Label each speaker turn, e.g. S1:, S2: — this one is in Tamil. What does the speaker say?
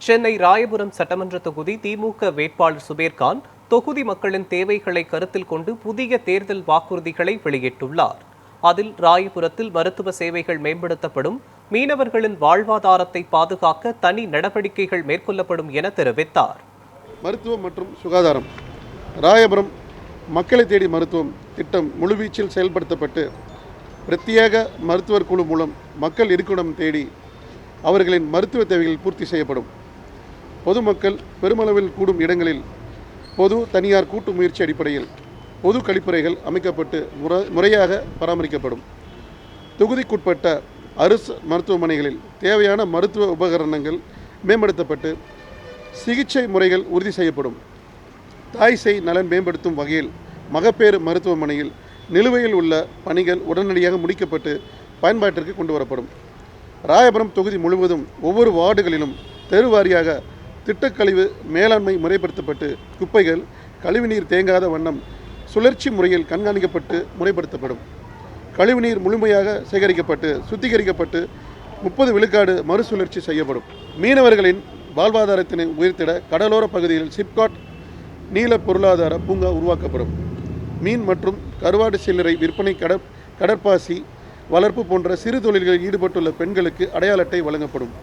S1: சென்னை ராயபுரம் சட்டமன்ற தொகுதி திமுக வேட்பாளர் சுபேர்கான் தொகுதி மக்களின் தேவைகளை கருத்தில் கொண்டு புதிய தேர்தல் வாக்குறுதிகளை வெளியிட்டுள்ளார். அதில் ராயபுரத்தில் மருத்துவ சேவைகள் மேம்படுத்தப்படும், மீனவர்களின் வாழ்வாதாரத்தை பாதுகாக்க தனி நடவடிக்கைகள் மேற்கொள்ளப்படும் என தெரிவித்தார்.
S2: மருத்துவம் மற்றும் சுகாதாரம் ராயபுரம் மக்களை தேடி மருத்துவம் திட்டம் முழுவீச்சில் செயல்படுத்தப்பட்டு பிரத்யேக மருத்துவர் குழு மூலம் மக்கள் இருப்பிடம் தேடி அவர்களின் மருத்துவ தேவைகள் பூர்த்தி செய்யப்படும். பொதுமக்கள் பெருமளவில் கூடும் இடங்களில் பொது தனியார் கூட்டு முயற்சி அடிப்படையில் பொது கழிப்பறைகள் அமைக்கப்பட்டு முறையாக பராமரிக்கப்படும். தொகுதிக்குட்பட்ட அரசு மருத்துவமனைகளில் தேவையான மருத்துவ உபகரணங்கள் மேம்படுத்தப்பட்டு சிகிச்சை முறைகள் உறுதி செய்யப்படும். தாய் சேய் நலன் மேம்படுத்தும் வகையில் மகப்பேறு மருத்துவமனையில் நிலுவையில் உள்ள பணிகள் உடனடியாக முடிக்கப்பட்டு பயன்பாட்டிற்கு கொண்டு வரப்படும். ராயபுரம் தொகுதி முழுவதும் ஒவ்வொரு வார்டுகளிலும் தெருவாரியாக திட்டக்கழிவு மேலாண்மை முறைப்படுத்தப்பட்டு குப்பைகள் கழிவுநீர் தேங்காத வண்ணம் சுழற்சி முறையில் கண்காணிக்கப்பட்டு முறைப்படுத்தப்படும். கழிவுநீர் முழுமையாக சேகரிக்கப்பட்டு சுத்திகரிக்கப்பட்டு 30 விழுக்காடு மறுசுழற்சி செய்யப்படும். மீனவர்களின் வாழ்வாதாரத்தினை உயர்த்திட கடலோர பகுதியில் சிப்காட் நீல பொருளாதார பூங்கா உருவாக்கப்படும். மீன் மற்றும் கருவாடு சில்லறை விற்பனை, கடற்பாசி வளர்ப்பு போன்ற சிறு தொழில்களில் ஈடுபட்டுள்ள பெண்களுக்கு அடையாள அட்டை வழங்கப்படும்.